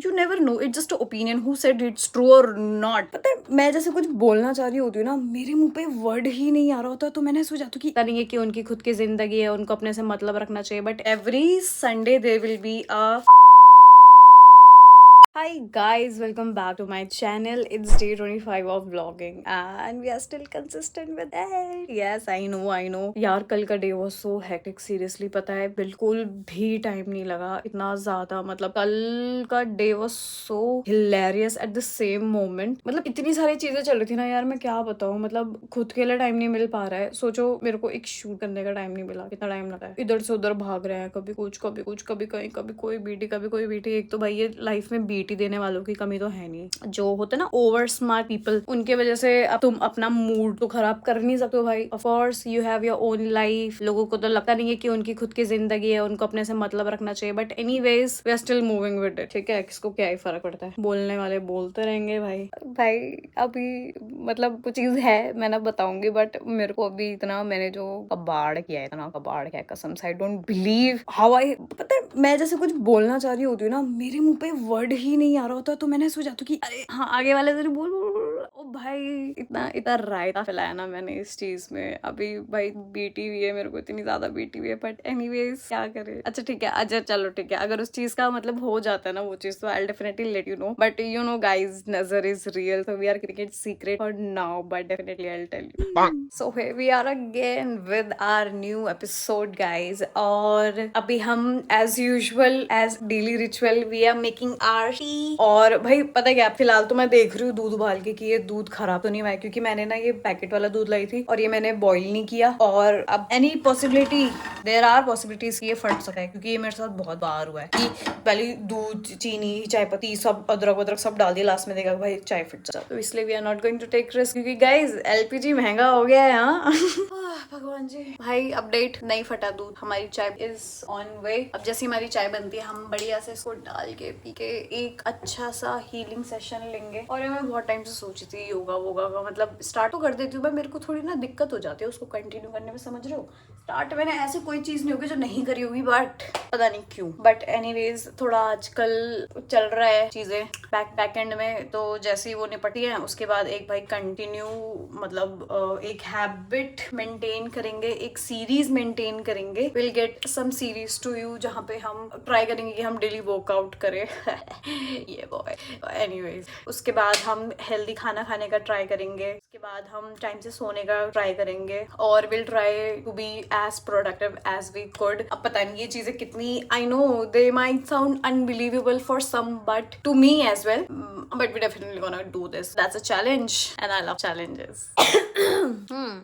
You never no, it's just opinion, who said it's true or not. पता है मैं जैसे कुछ बोलना चाह रही होती हूँ ना, मेरे मुंह पे वर्ड ही नहीं आ रहा होता, तो मैंने सोचा था कि पता नहीं है कि उनकी खुद की जिंदगी है, उनको अपने से मतलब रखना चाहिए, but every Sunday there will be a Hi guys, welcome back to my channel. It's day 25 of vlogging and we are still consistent with it. Yes, I know. यार कल का day was so hectic, seriously पता है बिल्कुल भी time नहीं लगा इतना ज्यादा, मतलब कल का day was so hilarious at the same moment. मतलब इतनी सारी चीजें चल रही थी ना यार, मैं क्या बताऊँ, मतलब खुद के लिए टाइम नहीं मिल पा रहा है। सोचो मेरे को एक शूट करने का टाइम नहीं मिला, कितना टाइम लगा है, इधर से उधर भाग रहे हैं, कभी कुछ कभी कुछ, कभी कहीं, कभी कोई बीटी कभी कोई बीटी। एक तो भाई ये लाइफ में बीटी देने वालों की कमी तो है नहीं, जो होते ना ओवर स्मार्ट पीपल, उनके वजह से अब तुम अपना मूड तो खराब कर नहीं सकते हो भाई। Of course you have your own life. लोगों को तो लगता नहीं है कि उनकी खुद की जिंदगी है, उनको अपने से मतलब रखना चाहिए, but anyways we are still moving with it. ठीक है, किसको क्या ही फर्क पड़ता है, बोलने वाले बोलते रहेंगे भाई। भाई अभी मतलब कुछ चीज है मैं ना बताऊंगी, बट मेरे को अभी इतना, मैंने जो कबाड़ किया है, इतना कबाड़ किया है कसम से, I don't believe how I. पता है मैं जैसे कुछ बोलना चाह रही होती हूँ ना, मेरे मुंह पे वर्ड ही नहीं आ रहा होता, तो मैंने सोचा था कि अरे हाँ आगे वाले से बोल बोल, बोल। ओ भाई इतना इतना रायता फैलाया ना मैंने इस चीज में। अभी भाई बीटी हुई है, मेरे को इतनी ज्यादा बीटी हुई है, बट एनीवेज क्या करे। अच्छा ठीक है, अच्छा चलो ठीक है, अगर उस चीज का मतलब हो जाता है ना वो चीज, तो I will definitely let you know, but you know guys, nazar is real, so we are keeping it secret for now, but definitely I'll tell you. So here we are again with our new episode guys, और अभी हम as usual as daily ritual we are making our tea। और भाई पता है क्या, फिलहाल तो मैं देख रही हूँ दूध उबाल के कि ये दूध खराब तो नहीं हुआ है, क्योंकि मैंने ना ये पैकेट वाला दूध लाई थी और ये मैंने बॉईल नहीं किया, और अब any possibility, there are possibilities कि ये फट सकता है, क्योंकि ये मेरे साथ बहुत बार हुआ है कि पहले दूध चीनी चाय पत्ती सब अदरक वदरक सब डाल दिया, लास्ट में देखा भाई चाय फट जाता, तो इसलिए we are not going to take risk, क्योंकि गाइज एलपीजी महंगा हो गया है। हाँ भगवान जी, भाई अपडेट, नहीं फटा दूध, हमारी चाय इज ऑन वे। अब जैसे हमारी चाय बनती है हम बढ़िया से इसको डाल के पी के एक अच्छा सा हीलिंग सेशन लेंगे। और ये मैं बहुत टाइम से सोची थी योगा वोगा का, मतलब स्टार्ट तो कर देती हूँ मैं, मेरे को थोड़ी ना दिक्कत हो जाती है उसको कंटिन्यू करने में, समझ रहे हो। स्टार्ट मैंने ऐसे कोई चीज नहीं होगी जो नहीं करी होगी, बट पता नहीं क्यों, बट एनीवेज थोड़ा आजकल चल रहा है चीजें बैक एंड में, तो जैसे ही वो निपटी है उसके बाद एक भाई कंटिन्यू, मतलब एक हैबिट मेंटेन करेंगे, एक सीरीज मेंटेन करेंगे, will get some series to you, जहाँ पे हम ट्राई करेंगे कि हम डेली वर्कआउट करें। ये बॉय एनीवेज, उसके बाद हम हेल्दी खाना खाने का ट्राई करेंगे, उसके बाद हम टाइम से सोने का ट्राई करेंगे, और will try to be as productive as we could. अब पता नहीं ये चीजें कितनी, I know they might sound unbelievable for some, but to me as well, but we definitely gonna do this, that's a challenge and I love challenges.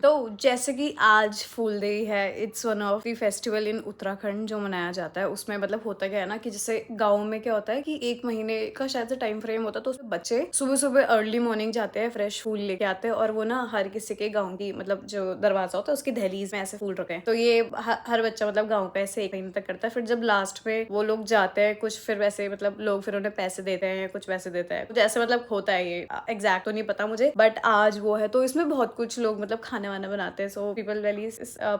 तो जैसे कि आज फुल डे है, it's one of the festival in Uttarakhand जो मनाया जाता है। उसमें मतलब होता क्या है ना, कि जैसे गाँव में क्या होता है कि एक महीने का शायद से टाइम फ्रेम होता है, तो उसमें बच्चे सुबह सुबह अर्ली मॉर्निंग जाते हैं, फ्रेश फूल लेके आते हैं, और वो ना हर किसी के गाँव की, मतलब जो दरवाजा होता है उसकी दहलीज में ऐसे फूल रखे हैं, तो ये हर बच्चा मतलब गाँव पे ऐसे एक महीने तक करता है। फिर जब लास्ट में वो लोग जाते हैं कुछ, फिर वैसे मतलब लोग फिर उन्हें पैसे देते हैं या कुछ वैसे देता है, कुछ ऐसे मतलब होता है, ये एग्जैक्ट तो नहीं पता मुझे, बट आज वो है, तो इसमें बहुत कुछ लोग मतलब खाने वाना बनाते हैं। So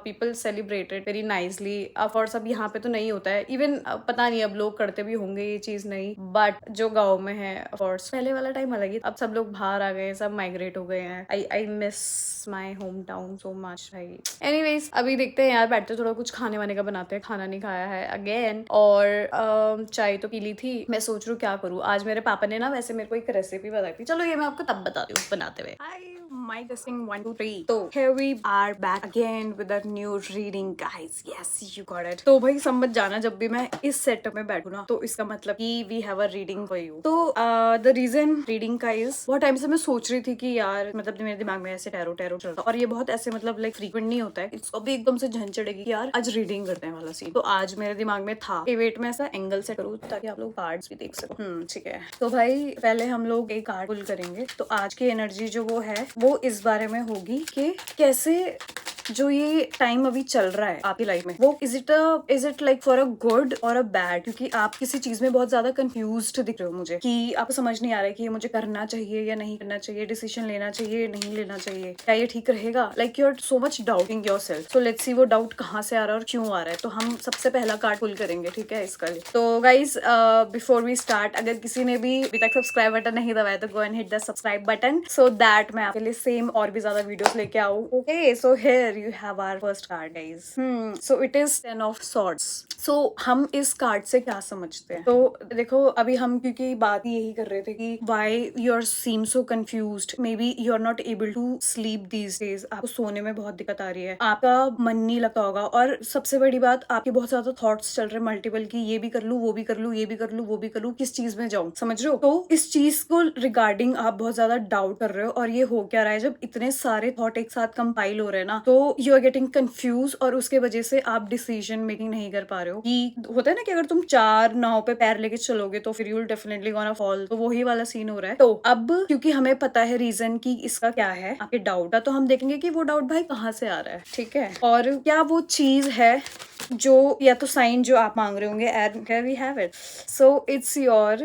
people celebrated very nicely. और सब यहाँ पे तो नहीं होता है, इवन पता नहीं अब लोग करते भी होंगे ये चीज नहीं, बट जो गाँव में है ऑफकोर्स पहले वाला टाइम अलग ही, अब सब लोग बाहर आ गए, सब माइग्रेट हो गए हैं। I miss my home town so much भाई। एनीवेज अभी देखते हैं यार, बैठते थोड़ा कुछ खाने वाने का बनाते हैं, खाना नहीं खाया है अगेन, और चाय तो पी ली थी। मैं सोच रही हूँ क्या करूँ आज, मेरे पापा ने ना वैसे मेरे को एक रेसिपी बताई थी, चलो ये मैं आपको तब बताती हूँ बनाते हुए। Mic testing 1 2 3। तो here we are back again with a new reading guys, yes you got it। तो भाई समझ जाना जब भी मैं इस सेटअप में बैठू ना, तो इसका मतलब कि we have a reading for you। तो the reason reading का is, बहुत टाइम से मैं सोच रही थी कि यार मतलब मेरे दिमाग में ऐसे टैरो टैरो चलता, और ये बहुत ऐसे मतलब लाइक फ्रीक्वेंट नहीं होता है, इसको भी एकदम से झन चढ़ेगी कि यार आज रीडिंग करते हैं वाला सीन। तो आज मेरे दिमाग में था कि वेट में ऐसा एंगल से करूँ ताकि आप लोग कार्ड्स भी देख सको। ठीक है, तो भाई पहले हम लोग एक कार्ड पुल करेंगे। तो आज की एनर्जी जो वो है वो इस बारे में होगी कि कैसे जो ये टाइम अभी चल रहा है आपकी लाइफ में, वो is it like for a good और अ बैड? क्योंकि आप किसी चीज में बहुत ज्यादा कंफ्यूज्ड दिख रहे हो मुझे, कि आपको समझ नहीं आ रहा है कि ये मुझे करना चाहिए या नहीं करना चाहिए, डिसीजन लेना चाहिए नहीं लेना चाहिए, क्या ये ठीक रहेगा, like you are so much doubting yourself. So let's see वो डाउट कहाँ से आ रहा है और क्यों आ रहा है। तो हम सबसे पहला कार्ड पुल करेंगे, ठीक है, इसका लिए। तो गाइज बिफोर वी स्टार्ट, अगर किसी ने भी अभी तक सब्सक्राइब बटन नहीं दबाया तो go and hit the subscribe button so that मैं आपके लिए सेम और भी ज्यादा वीडियोस लेके आऊँ। Okay, so here you have our first card guys. So it is 10 of swords. So हम इस कार्ड से क्या समझते हैं? तो देखो, अभी हम क्योंकि बात यही कर रहे थे कि why you are seem so confused, maybe you are not able to sleep these days, आपको सोने में बहुत दिक्कत आ रही है, आपका मन नहीं लगता होगा, और सबसे बड़ी बात, आपके बहुत ज्यादा थॉट्स चल रहे हैं मल्टीपल, की ये भी कर लूं, वो भी कर लूं, ये भी कर लूं, वो भी कर लूं, किस चीज में जाऊं, समझ रहे हो? तो इस चीज को रिगार्डिंग आप बहुत ज्यादा डाउट कर रहे हो, और ये हो क्या रहा है, जब इतने सारे थॉट एक साथ कंपाइल हो रहे हैं ना, तो यू आर गेटिंग कंफ्यूज, और उसके वजह से आप डिसीजन मेकिंग नहीं कर पा रहे हो। कि होता है ना कि अगर तुम 4 नाव पे पैर लेके चलोगे तो फिर you will definitely gonna fall, तो वही वाला सीन हो रहा है। तो अब क्योंकि हमें पता है रीजन की इसका क्या है, आपके डाउट का, तो हम देखेंगे कि वो डाउट भाई कहाँ से आ रहा है, ठीक है, और क्या वो चीज है जो, या तो साइन जो आप मांग रहे होंगे, and here we have it. So it's your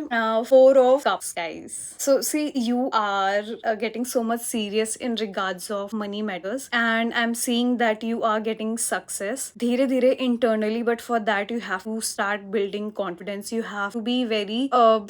4 of cups, guys. So see, you are getting so much serious in regards of money matters, and I'm seeing that you are getting success धीरे धीरे internally, but for that you have to start building confidence. You have to be very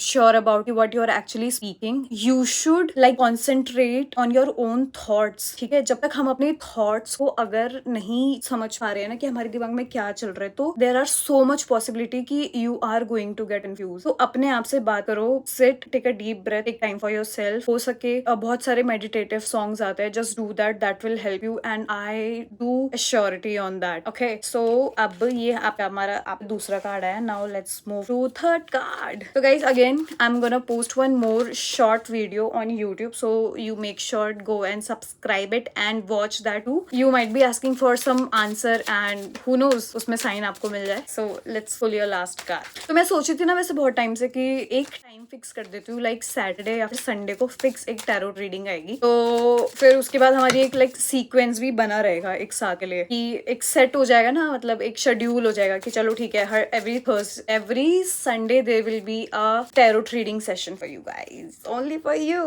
sure about what you are actually speaking. You should like concentrate on your own thoughts, ठीक है? जब तक हम अपने thoughts को अगर नहीं समझ पा रहे हैं ना कि हमारे दिमाग में क्या चल रहा है, तो there are so much possibility that you are going to get confuse. तो अपने आप से बात करो, sit, take a deep breath, take time for your self. हो सके बहुत सारे मेडिटेटिव सॉन्ग्स आते हैं, just do that will help you, and I do assurity on that. Okay, so अब ये आपका हमारा आप दूसरा कार्ड है। Now let's move to third card. तो guys again I am gonna post one more short video on YouTube, so you make sure go and subscribe it and watch that too. You might be asking for some answer and who knows उसमें sign आपको मिल जाए। So let's pull your last card. तो मैं सोची थी ना वैसे बहुत टाइम से कि एक टाइम फिक्स कर देती हूँ, लाइक सैटरडे या फिर संडे को फिक्स एक टैरो रीडिंग आएगी, तो फिर उसके बाद हमारी एक लाइक सीक्वेंस भी बना रहेगा एक साथ के लिए, कि एक सेट हो जाएगा ना, मतलब एक शेड्यूल हो जाएगा कि चलो ठीक है, हर every Sunday there will be a tarot reading session for you guys, only for you.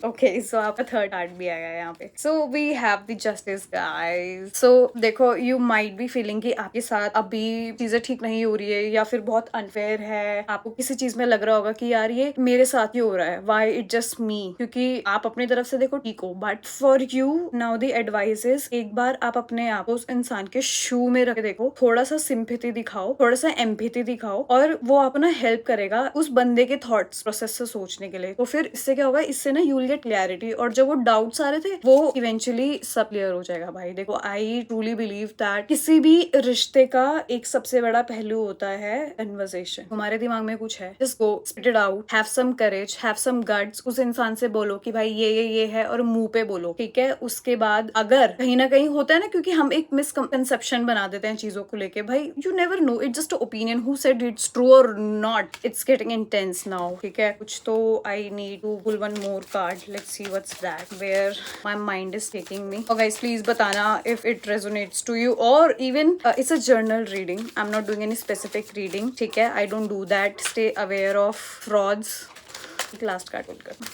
Okay, so आपका थर्ड कार्ड भी आया है यहाँ पे। So we have the justice guys. So देखो, यू माइट बी फीलिंग कि आपके साथ अभी चीजें ठीक नहीं हो रही है, या फिर बहुत अनफेयर है, आपको किसी चीज में लग रहा होगा कि यार ये मेरे साथ ही हो रहा है, वाई इट जस्ट मी, क्योंकि आप अपनी तरफ से देखो ठीक हो, but for you now the advice is, एक बार आप अपने आप को उस इंसान के शू में रख देखो, थोड़ा सा सिंपैथी दिखाओ, थोड़ा सा एम्पैथी दिखाओ, और वो आपको ना हेल्प करेगा उस बंदे के थॉट्स प्रोसेस से सोचने के लिए। तो फिर इससे क्या होगा, इससे ना यू विल गेट क्लैरिटी, और जो वो डाउट्स आ रहे थे वो इवेंचुअली सब क्लियर हो जाएगा। भाई देखो, आई ट्रूली बिलीव दैट किसी भी रिश्ते का एक सबसे बड़ा पहलू होता है कन्वर्सेशन। तुम्हारे दिमाग में कुछ है, just go spit it out, have some courage, have some guts, उस इंसान से बोलो कि भाई ये है, और मुंह पे बोलो, ठीक है? उसके बाद अगर कहीं ना कहीं होता है ना, क्योंकि हम एक मिसकंसेप्शन बना देते हैं चीजों को लेके, भाई you never know, it just opinion, who said it's true or not, it's getting intense now, ठीक है? कुछ तो I need to pull one more card, let's see what's that, where my mind is taking me. और guys please बताना if it resonates to you, और even it's a general reading, I am not doing any specific reading, ठीक है? I don't do that, stay aware of frauds. Last card बोलकर,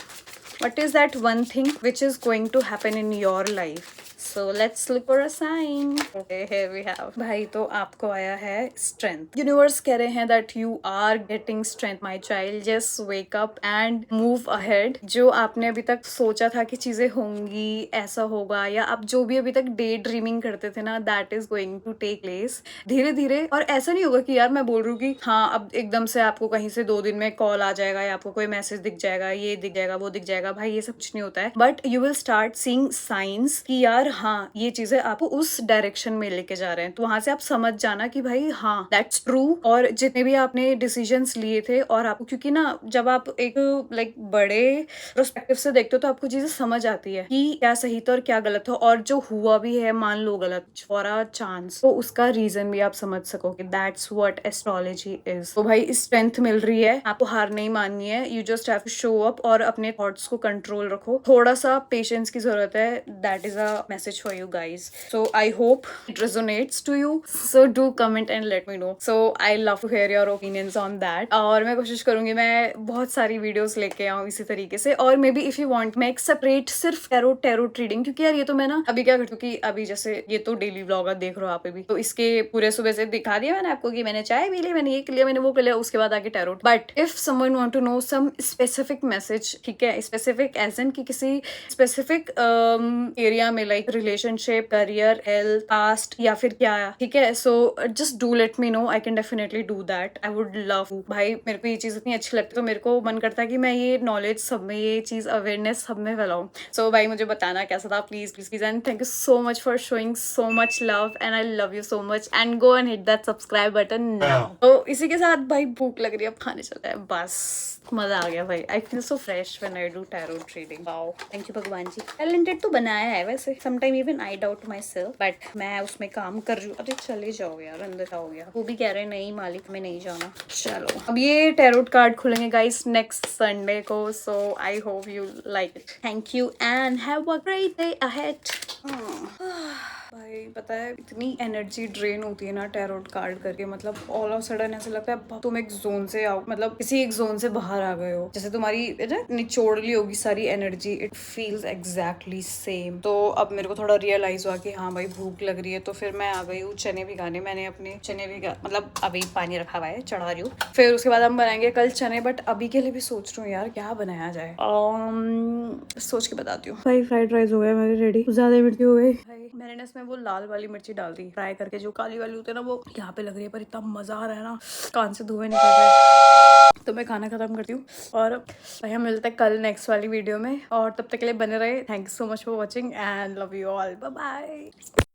what is that one thing which is going to happen in your life? So let's look for a sign. Okay, here we have. भाई तो आपको आया है strength. Universe कह रहे हैं that you are getting strength, my child. Just wake up and move ahead. जो आपने अभी तक सोचा था कि चीजें होंगी, ऐसा होगा, या आप जो भी अभी तक डे ड्रीमिंग करते थे ना, that is going to take place धीरे धीरे। और ऐसा नहीं होगा कि यार मैं बोल रही हूँ कि हाँ अब एकदम से आपको कहीं से 2 दिन में कॉल आ जाएगा, या आपको कोई मैसेज दिख जाएगा, ये दिख जाएगा, वो दिख जाएगा। भाई ये सब कुछ नहीं होता है, but you will start seeing science कि यार हाँ ये चीजें आपको उस डायरेक्शन में लेके जा रहे हैं। तो वहां से आप समझ जाना कि भाई हाँ दैट्स ट्रू। और जितने भी आपने डिसीजंस लिए थे, और आपको क्योंकि ना जब आप एक लाइक बड़े प्रोस्पेक्टिव से देखते हो तो आपको चीजें समझ आती है कि क्या सही था और क्या गलत था, और जो हुआ भी है मान लो गलत फॉर अ चांस, तो उसका रीजन भी आप समझ सकोगे। That's what astrology is. तो भाई स्ट्रेंथ मिल रही है, आपको हार नहीं माननी है, you just have to show up और अपने थॉट्स को कंट्रोल रखो, थोड़ा सा पेशेंस की जरूरत है। That is a message message for you guys. So I hope it resonates to you. So do comment and let me know. So I love to hear your opinions on that. और मैं कोशिश करूंगी मैं बहुत सारी videos लेके आऊँ इसी तरीके से. और may be if you want मैं एक सेपरेट सिर्फ टैरोट रीडिंग, क्योंकि यार ये तो मैं ना अभी क्या करती हूँ कि अभी जैसे ये तो डेली व्लॉग देख रहे हो आप भी, तो इसके पूरे सुबह से दिखा दिया मैंने आपको कि मैंने चाय पी ली, मैंने ये कर लिया, मैंने वो कर लिया, उसके बाद आके tarot. But if someone want to know some specific message, ठीक है, स्पेसिफिक एज इन कि किसी स्पेसिफिक एरिया में, like relationship, career, health, past या फिर क्या, ठीक है, so just do let me know. I can definitely do that. I would love. भाई मेरे को ये चीज इतनी अच्छी लगती है, तो मेरे को मन करता है कि मैं ये नॉलेज सब में, ये चीज अवेयरनेस सब में फैलाऊं. सो भाई मुझे बताना कैसा था, please please please. And thank you so much for showing so much love and I love you so much. And go and hit that subscribe button now. तो इसी के साथ भाई भूख लग रही है, अब खाने चलते हैं. बस मजा आ गया भाई. I feel so fresh when I do tarot reading. Wow, thank you भगवान जी. टैलेंटेड तो बनाया है वैसे. Sometime even I doubt my self, but मैं उसमें काम कर रही हूँ. अरे चले जाओ यार, अंदर हो गया. वो भी कह रहे हैं नहीं मालिक में नहीं जाना. चलो अब ये टैरोट कार्ड खुलेंगे गाइस नेक्स्ट संडे को. So I hope you like it. Thank you and have a great day ahead. भाई पता है इतनी एनर्जी ड्रेन होती है ना टैरोट कार्ड करके. मतलब ऑल ऑफ सडन ऐसा लगता है तुम एक जोन से आओ, मतलब किसी एक जोन से बाहर आ गए हो, जैसे तुम्हारी निचोड़ ली होगी सारी energy. It feels exactly same. तो अब मेरे को थोड़ा रियलाइज हुआ कि हाँ भाई भूख लग रही है, तो फिर मैं आ गई हूँ चने भिगाने. मैंने अपने चने भिगा, मतलब अभी पानी रखा हुआ है, चढ़ा रही हूँ. फिर उसके बाद हम बनाएंगे कल चने. बट अभी के लिए भी सोच रही हूँ यार क्या बनाया जाए. सोच के बताती हूँ. भाई फ्राइड राइस हो गया मेरे रेडी. ज्यादा मिर्ची हो गई भाई. मैंने ना इसमें वो लाल वाली मिर्ची डाल दी फ्राई करके. जो काली वाली होती है ना वो यहाँ पे लग रही है, पर इतना मजा आ रहा है ना, कान से धुएं निकल रहे हैं. तो मैं खाना खत्म करती हूँ और भाई हम मिलते हैं कल नेक्स्ट वाली वीडियो में. और तब तक के लिए बने रहे. Thank you so much for watching and love you all. Bye bye.